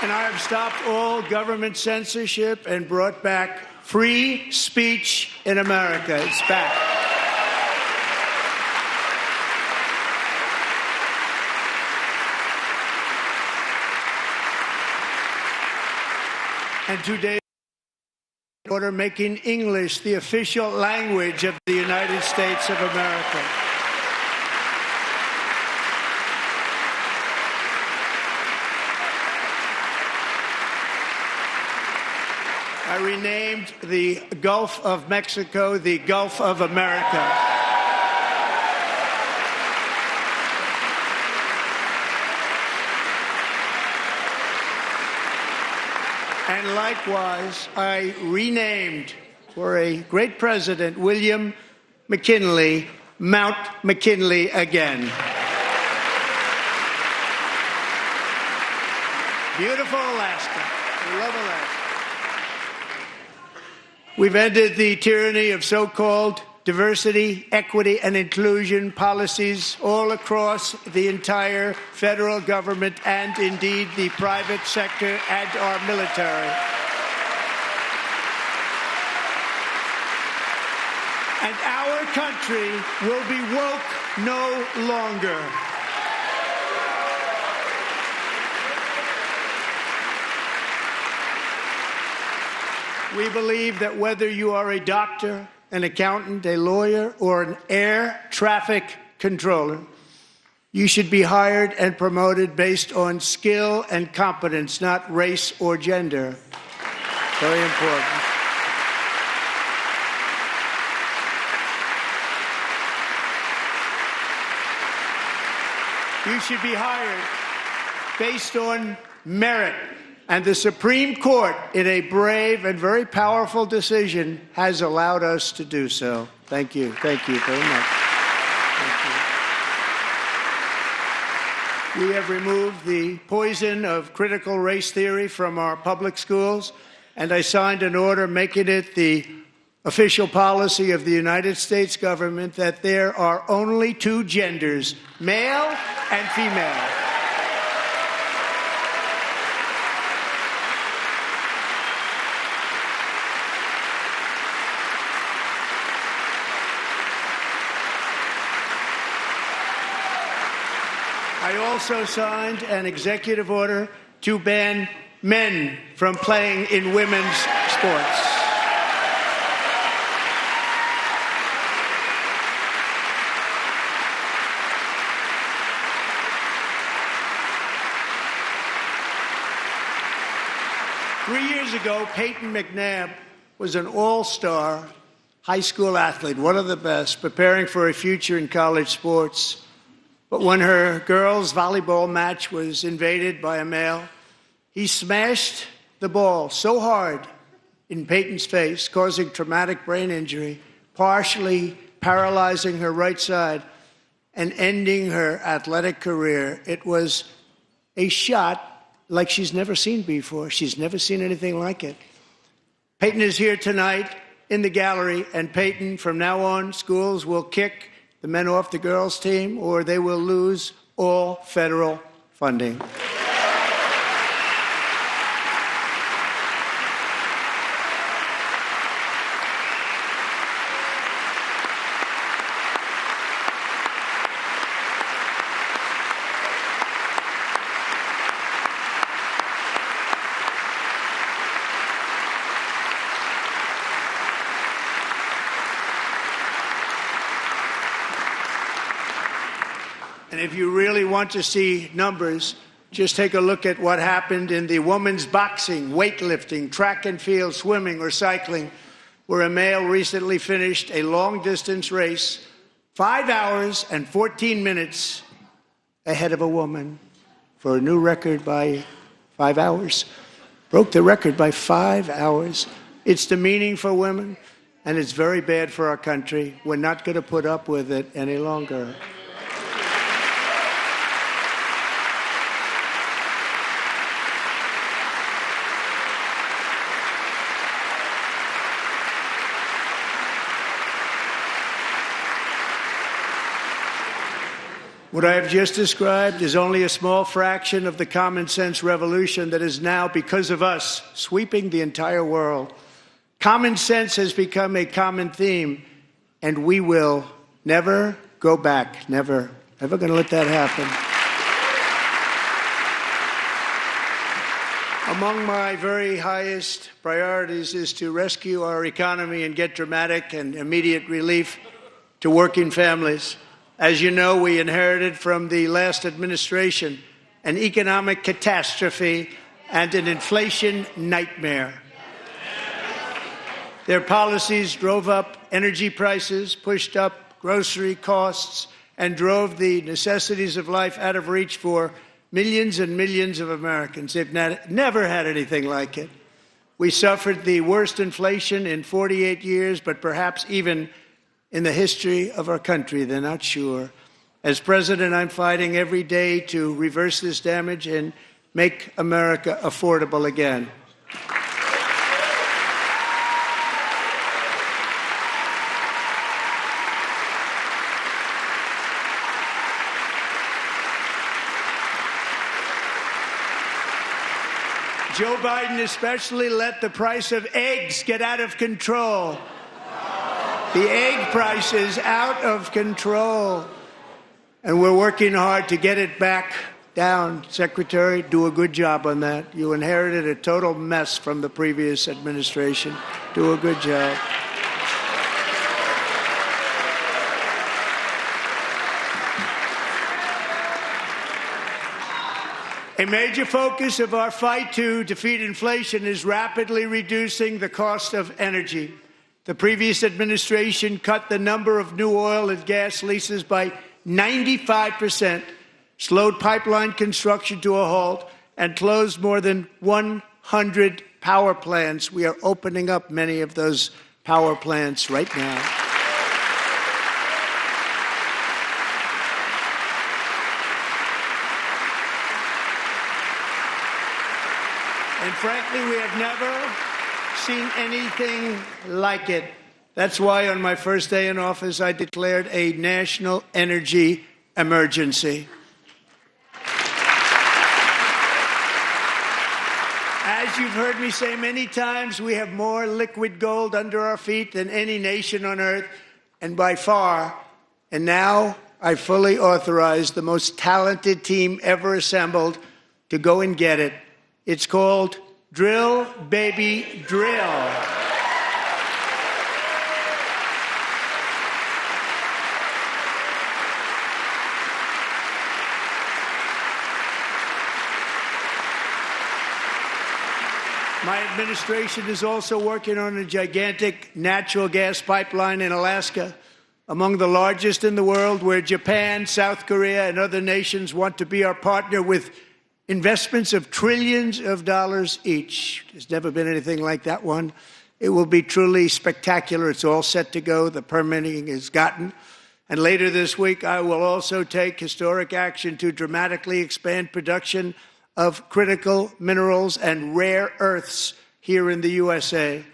And I have stopped all government censorship and brought back free speech in America. It's back. And today, order making English the official language of the United States of America. I renamed the Gulf of Mexico the Gulf of America. And likewise, I renamed, for a great president, William McKinley, Mount McKinley again. Beautiful Alaska. We love Alaska. We've ended the tyranny of so-called diversity, equity, and inclusion policies all across the entire federal government and indeed the private sector and our military. And our country will be woke no longer. We believe that whether you are a doctor, an accountant, a lawyer, or an air traffic controller, you should be hired and promoted based on skill and competence, not race or gender. Very important. You should be hired based on merit. And the Supreme Court, in a brave and very powerful decision, has allowed us to do so. Thank you. Thank you very much. Thank you. We have removed the poison of critical race theory from our public schools, and I signed an order making it the official policy of the United States government that there are only two genders, male and female. I also signed an executive order to ban men from playing in women's sports. Three years ago, Peyton McNabb was an all-star high school athlete, one of the best, preparing for a future in college sports. But when her girls' volleyball match was invaded by a male, he smashed the ball so hard in Peyton's face, causing traumatic brain injury, partially paralyzing her right side and ending her athletic career. It was a shot like she's never seen before. She's never seen anything like it. Peyton is here tonight in the gallery, and Peyton, from now on, schools will kick the men off the girls' team, or they will lose all federal funding. And if you really want to see numbers, just take a look at what happened in the women's boxing, weightlifting, track and field, swimming, or cycling, where a male recently finished a long-distance race 5 hours and 14 minutes ahead of a woman for a new record by 5 hours. Broke the record by 5 hours. It's demeaning for women, and it's very bad for our country. We're not going to put up with it any longer. What I have just described is only a small fraction of the common sense revolution that is now, because of us, sweeping the entire world. Common sense has become a common theme, and we will never go back. Never. Never going to let that happen. Among my very highest priorities is to rescue our economy and get dramatic and immediate relief to working families. As you know, we inherited from the last administration an economic catastrophe and an inflation nightmare. Their policies drove up energy prices, pushed up grocery costs, and drove the necessities of life out of reach for millions and millions of Americans. They've never had anything like it. We suffered the worst inflation in 48 years, but perhaps even in the history of our country. They're not sure. As president, I'm fighting every day to reverse this damage and make America affordable again. Joe Biden especially let the price of eggs get out of control. The egg price is out of control. And we're working hard to get it back down. Secretary, do a good job on that. You inherited a total mess from the previous administration. Do a good job. A major focus of our fight to defeat inflation is rapidly reducing the cost of energy. The previous administration cut the number of new oil and gas leases by 95%, slowed pipeline construction to a halt, and closed more than 100 power plants. We are opening up many of those power plants right now. And frankly, we have never seen anything like it. That's why on my first day in office, I declared a national energy emergency. As you've heard me say many times, we have more liquid gold under our feet than any nation on earth, and by far. And now I fully authorize the most talented team ever assembled to go and get it. It's called Drill, Baby, Drill. My administration is also working on a gigantic natural gas pipeline in Alaska, among the largest in the world, where Japan, South Korea, and other nations want to be our partner with investments of trillions of dollars each. There's never been anything like that one. It will be truly spectacular. It's all set to go. The permitting is gotten. And later this week, I will also take historic action to dramatically expand production of critical minerals and rare earths here in the USA.